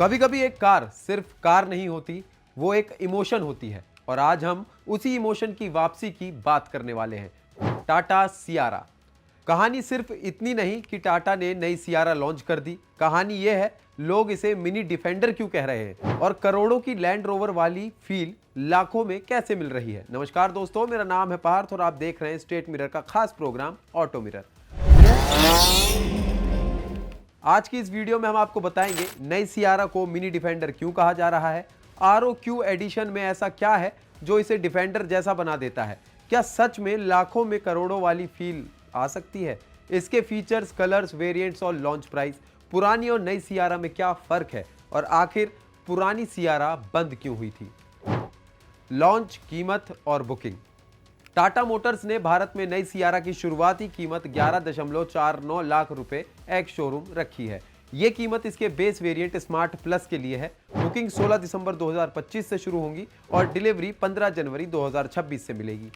कभी कभी एक कार सिर्फ कार नहीं होती, वो एक इमोशन होती है। और आज हम उसी इमोशन की वापसी की बात करने वाले हैं। टाटा सियारा। कहानी सिर्फ इतनी नहीं कि टाटा ने नई सियारा लॉन्च कर दी। कहानी यह है लोग इसे मिनी डिफेंडर क्यों कह रहे हैं और करोड़ों की लैंड रोवर वाली फील लाखों में कैसे मिल रही है। नमस्कार दोस्तों, मेरा नाम है पार्थ और आप देख रहे हैं स्टेट मिरर का खास प्रोग्राम ऑटो मिरर। आज की इस वीडियो में हम आपको बताएंगे नई सियारा को मिनी डिफेंडर क्यों कहा जा रहा है, ROQ एडिशन में ऐसा क्या है जो इसे डिफेंडर जैसा बना देता है, क्या सच में लाखों में करोड़ों वाली फील आ सकती है, इसके फीचर्स, कलर्स, वेरिएंट्स और लॉन्च प्राइस, पुरानी और नई सियारा में क्या फर्क है और आखिर पुरानी सियारा बंद क्यों हुई थी। लॉन्च, कीमत और बुकिंग। टाटा मोटर्स ने भारत में नई सियारा की शुरुआती कीमत 11.49 लाख रुपए एक्स शोरूम रखी है। यह कीमत इसके बेस वेरिएंट स्मार्ट प्लस के लिए है। बुकिंग 16 दिसंबर 2025 से शुरू होंगी और डिलीवरी 15 जनवरी 2026 से मिलेगी।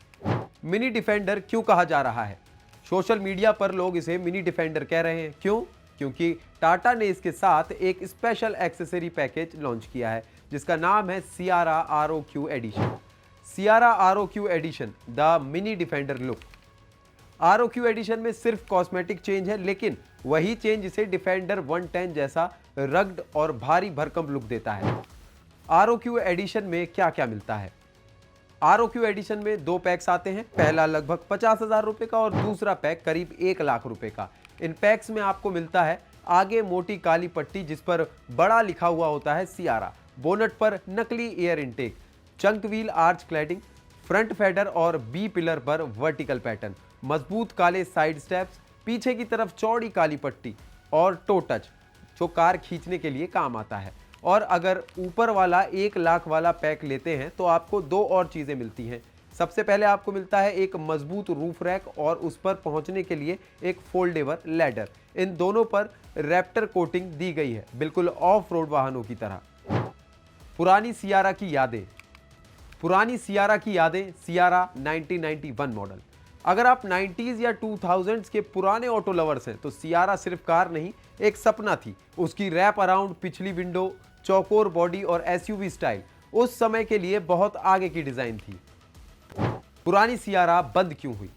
मिनी डिफेंडर क्यों कहा जा रहा है? सोशल मीडिया पर लोग इसे मिनी डिफेंडर कह रहे हैं। क्यों? क्योंकि टाटा ने इसके साथ एक स्पेशल एक्सेसरी पैकेज लॉन्च किया है जिसका नाम है Sierra ROQ edition. Sierra ROQ edition, the mini defender look. ROQ edition में सिर्फ कॉस्मेटिक चेंज है, लेकिन वही चेंज इसे डिफेंडर 110 जैसा रग्ड और भारी भरकम लुक देता है। ROQ एडिशन में क्या क्या मिलता है? ROQ एडिशन में दो पैक्स आते हैं, पहला लगभग 50,000 रुपए का और दूसरा पैक करीब 1 लाख रुपए का। इन पैक्स में आपको मिलता है आगे मोटी काली पट्टी जिस पर बड़ा लिखा हुआ होता है सियारा, बोनट पर नकली air intake, chunk wheel arch cladding, front fender और बी पिलर पर वर्टिकल पैटर्न, मजबूत काले साइड स्टेप्स, पीछे की तरफ चौड़ी काली पट्टी और टो टच जो कार खींचने के लिए काम आता है। और अगर ऊपर वाला 1 लाख वाला पैक लेते हैं तो आपको दो और चीज़ें मिलती हैं। सबसे पहले आपको मिलता है एक मजबूत रूफ रैक और उस पर पहुंचने के लिए एक फोल्डेबल लैडर। इन दोनों पर रैप्टर कोटिंग दी गई है, बिल्कुल ऑफ रोड वाहनों की तरह। पुरानी सियारा की यादें। पुरानी सियारा की यादें, सियारा 1991 मॉडल। अगर आप 90s या 2000s के पुराने ऑटो लवर्स हैं तो सियारा सिर्फ कार नहीं, एक सपना थी। उसकी रैप अराउंड पिछली विंडो, चौकोर बॉडी और SUV स्टाइल उस समय के लिए बहुत आगे की डिजाइन थी। पुरानी सियारा बंद क्यों हुई?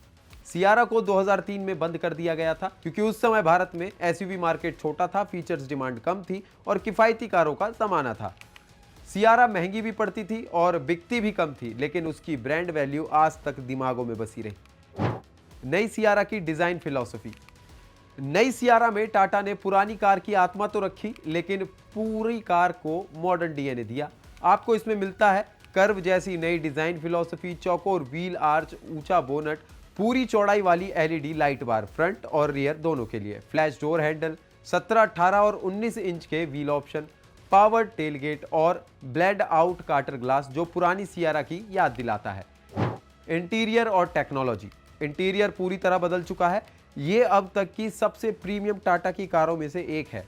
सियारा को 2003 में बंद कर दिया गया था क्योंकि उस समय भारत में SUV मार्केट छोटा था, फीचर्स डिमांड कम थी और किफायती कारों का जमाना था। सियारा महंगी भी पड़ती थी और बिकती भी कम थी, लेकिन उसकी ब्रांड वैल्यू आज तक दिमागों में बसी रही। नई सियारा की डिजाइन फिलॉसफी। नई सियारा में टाटा ने पुरानी कार की आत्मा तो रखी, लेकिन पूरी कार को मॉडर्न DNA दिया। आपको इसमें मिलता है कर्व जैसी नई डिजाइन फिलॉसफी, चौकोर व्हील आर्च, ऊंचा बोनट, पूरी चौड़ाई वाली LED लाइट बार फ्रंट और रियर दोनों के लिए, फ्लैश डोर हैंडल, 17, 18 और 19 इंच के व्हील ऑप्शन, पावर टेलगेट और ब्लेड आउट कार्टर ग्लास जो पुरानी सियारा की याद दिलाता है। इंटीरियर और टेक्नोलॉजी। इंटीरियर पूरी तरह बदल चुका है। ये अब तक की सबसे प्रीमियम टाटा की कारों में से एक है।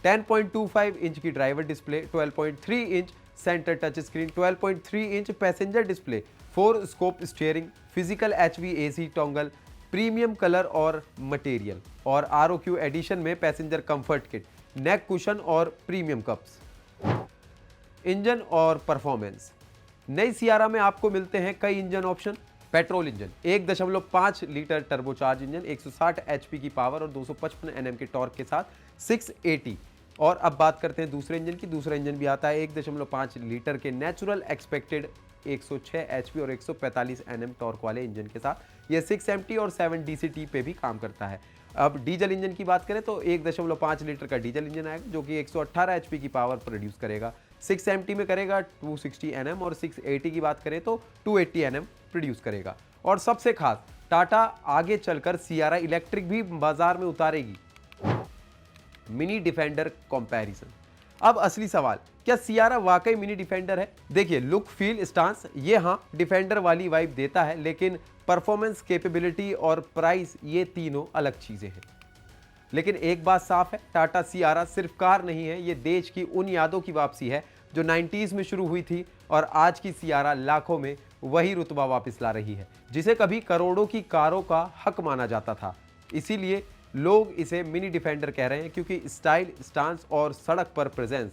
10.25 इंच की driver display, 12.3 inch centre touch screen, 12.3 inch passenger display, 4 स्कोप steering, physical HVAC toggle, premium colour और मटेरियल। और ROQ एडिशन में passenger comfort kit, neck cushion और प्रीमियम कप्स। इंजन और परफॉर्मेंस। नई सियारा में आपको मिलते हैं कई engine option. Petrol engine, 1.5 litre turbocharge engine, 160 HP की पावर और 255 Nm के टॉर्क के साथ 680। और अब बात करते हैं दूसरे इंजन की। दूसरा इंजन भी आता है 1.5 लीटर के नेचुरल एक्सपेक्टेड 106 HP और 145 Nm टॉर्क वाले इंजन के साथ। यह 6MT और 7 DCT पे भी काम करता है। अब डीजल इंजन की बात करें तो 1.5 लीटर का डीजल इंजन आएगा जो कि 118 HP की पावर प्रोड्यूस करेगा। 6MT में करेगा 260 Nm और 680 की बात करें तो 280 Nm प्रोड्यूस करेगा। और सबसे खास, टाटा आगे चलकर सियारा इलेक्ट्रिक भी बाजार में उतारेगी। Mini defender comparison. अब असली सवाल, क्या सियारा वाकई मिनी डिफेंडर है? देखिए, लुक, फील, स्टांस, ये हाँ डिफेंडर वाली वाइब देता है, लेकिन परफॉर्मेंस, कैपेबिलिटी और प्राइस, ये तीनों अलग चीजें हैं। लेकिन एक बात साफ है, टाटा सियारा सिर्फ कार नहीं है, ये देश की उन यादों की वापसी है जो 90s में शुरू हुई थी और आज की सियारा लाखों में वही रुतबा वापस ला रही है जिसे कभी करोड़ों की कारों का हक माना जाता था। इसीलिए लोग इसे मिनी डिफेंडर कह रहे हैं, क्योंकि स्टाइल, स्टांस और सड़क पर प्रेजेंस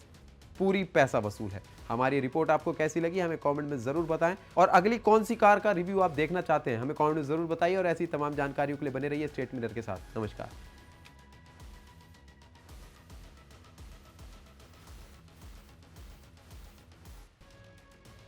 पूरी पैसा वसूल है। हमारी रिपोर्ट आपको कैसी लगी हमें कमेंट में जरूर बताएं, और अगली कौन सी कार का रिव्यू आप देखना चाहते हैं हमें कमेंट में जरूर बताइए, और ऐसी तमाम जानकारियों के लिए बने रहिए स्टेट मिरर के साथ। नमस्कार।